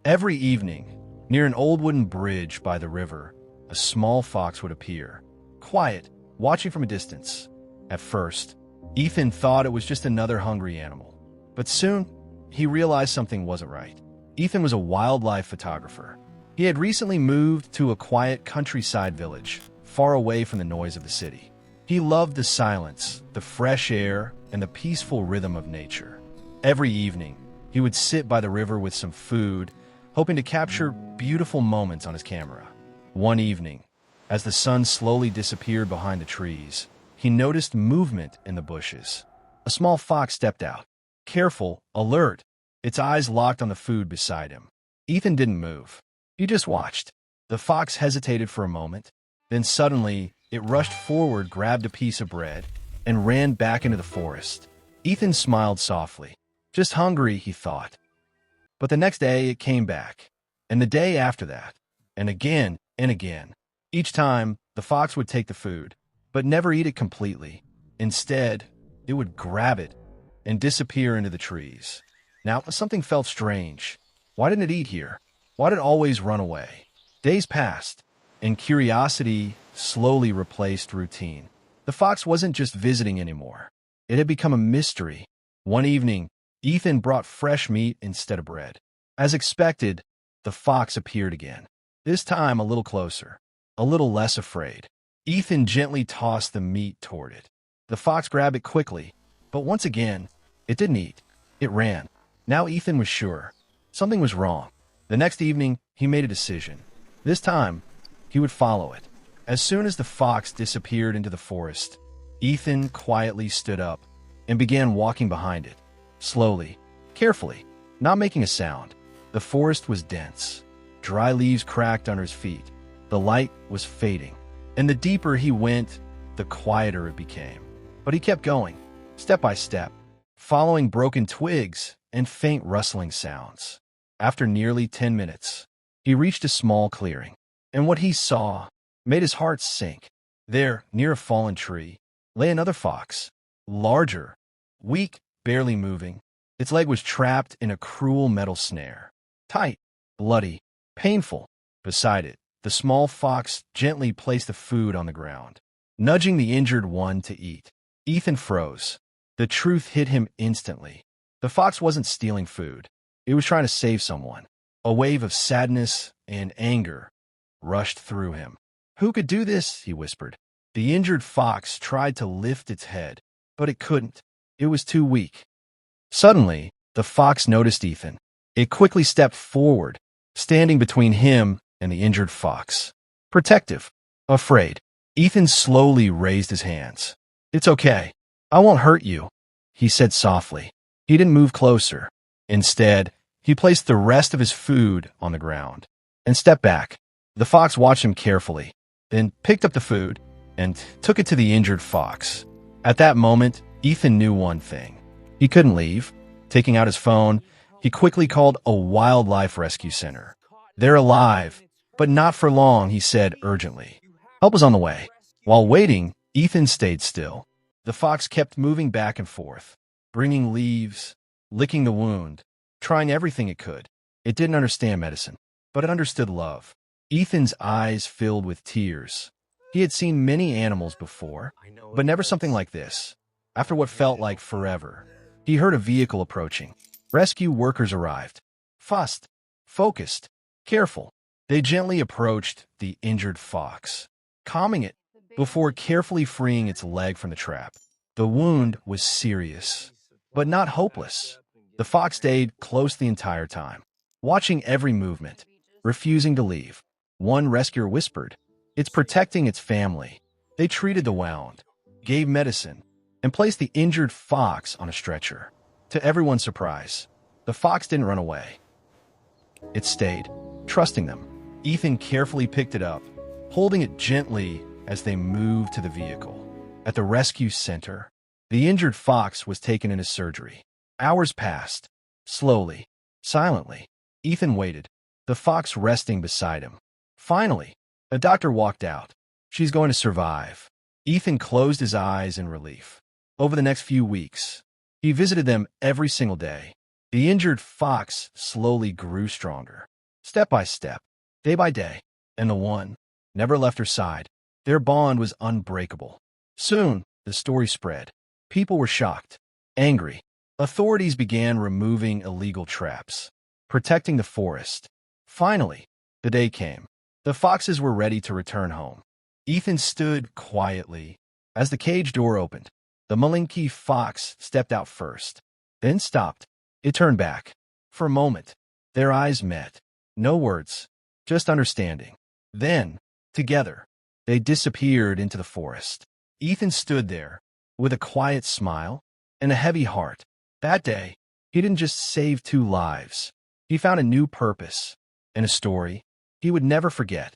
Every evening, near an old wooden bridge by the river, a small fox would appear, quiet, watching from a distance. At first, Ethan thought it was just another hungry animal. But soon, he realized something wasn't right. Ethan was a wildlife photographer. He had recently moved to a quiet countryside village, far away from the noise of the city. He loved the silence, the fresh air, and the peaceful rhythm of nature. Every evening, he would sit by the river with some food, hoping to capture beautiful moments on his camera. One evening, as the sun slowly disappeared behind the trees, he noticed movement in the bushes. A small fox stepped out, careful, alert, its eyes locked on the food beside him. Ethan didn't move. He just watched. The fox hesitated for a moment, then suddenly it rushed forward, grabbed a piece of bread, and ran back into the forest. Ethan smiled softly. Just hungry, he thought. But the next day it came back, and the day after that, and again and again. Each time, the fox would take the food, but never eat it completely. Instead, it would grab it and disappear into the trees. Now, something felt strange. Why didn't it eat here? Why did it always run away? Days passed, and curiosity slowly replaced routine. The fox wasn't just visiting anymore. It had become a mystery. One evening, Ethan brought fresh meat instead of bread. As expected, the fox appeared again. This time a little closer, a little less afraid. Ethan gently tossed the meat toward it. The fox grabbed it quickly, but once again, it didn't eat. It ran. Now Ethan was sure. Something was wrong. The next evening, he made a decision. This time, he would follow it. As soon as the fox disappeared into the forest, Ethan quietly stood up and began walking behind it. Slowly, carefully, not making a sound. The forest was dense. Dry leaves cracked under his feet. The light was fading. And the deeper he went, the quieter it became. But he kept going, step by step, following broken twigs and faint rustling sounds. After nearly 10 minutes, he reached a small clearing. And what he saw made his heart sink. There, near a fallen tree, lay another fox, larger, weak, barely moving. Its leg was trapped in a cruel metal snare. Tight, bloody, painful. Beside it, the small fox gently placed the food on the ground, nudging the injured one to eat. Ethan froze. The truth hit him instantly. The fox wasn't stealing food. It was trying to save someone. A wave of sadness and anger rushed through him. "Who could do this?" he whispered. The injured fox tried to lift its head, but it couldn't. It was too weak. Suddenly, the fox noticed Ethan. It quickly stepped forward, standing between him and the injured fox. Protective, afraid. Ethan slowly raised his hands. "It's okay. I won't hurt you," he said softly. He didn't move closer. Instead, he placed the rest of his food on the ground and stepped back. The fox watched him carefully, then picked up the food and took it to the injured fox. At that moment, Ethan knew one thing. He couldn't leave. Taking out his phone, he quickly called a wildlife rescue center. "They're alive, but not for long," he said urgently. Help was on the way. While waiting, Ethan stayed still. The fox kept moving back and forth, bringing leaves, licking the wound, trying everything it could. It didn't understand medicine, but it understood love. Ethan's eyes filled with tears. He had seen many animals before, but never something like this. After what felt like forever, he heard a vehicle approaching. Rescue workers arrived. Fussed, focused, careful. They gently approached the injured fox, calming it before carefully freeing its leg from the trap. The wound was serious, but not hopeless. The fox stayed close the entire time, watching every movement, refusing to leave. One rescuer whispered, "It's protecting its family." They treated the wound, gave medicine, and placed the injured fox on a stretcher. To everyone's surprise, the fox didn't run away. It stayed, trusting them. Ethan carefully picked it up, holding it gently as they moved to the vehicle. At the rescue center, the injured fox was taken into surgery. Hours passed. Slowly, silently, Ethan waited, the fox resting beside him. Finally, a doctor walked out. "She's going to survive." Ethan closed his eyes in relief. Over the next few weeks, he visited them every single day. The injured fox slowly grew stronger. step by step, day by day, and the one never left her side. Their bond was unbreakable. Soon, the story spread. People were shocked, angry. Authorities began removing illegal traps, protecting the forest. Finally, the day came. The foxes were ready to return home. Ethan stood quietly. As the cage door opened, the Malinke fox stepped out first, then stopped. It turned back. For a moment, their eyes met. No words, just understanding. Then, together, they disappeared into the forest. Ethan stood there, with a quiet smile and a heavy heart. That day, he didn't just save two lives. He found a new purpose and a story he would never forget.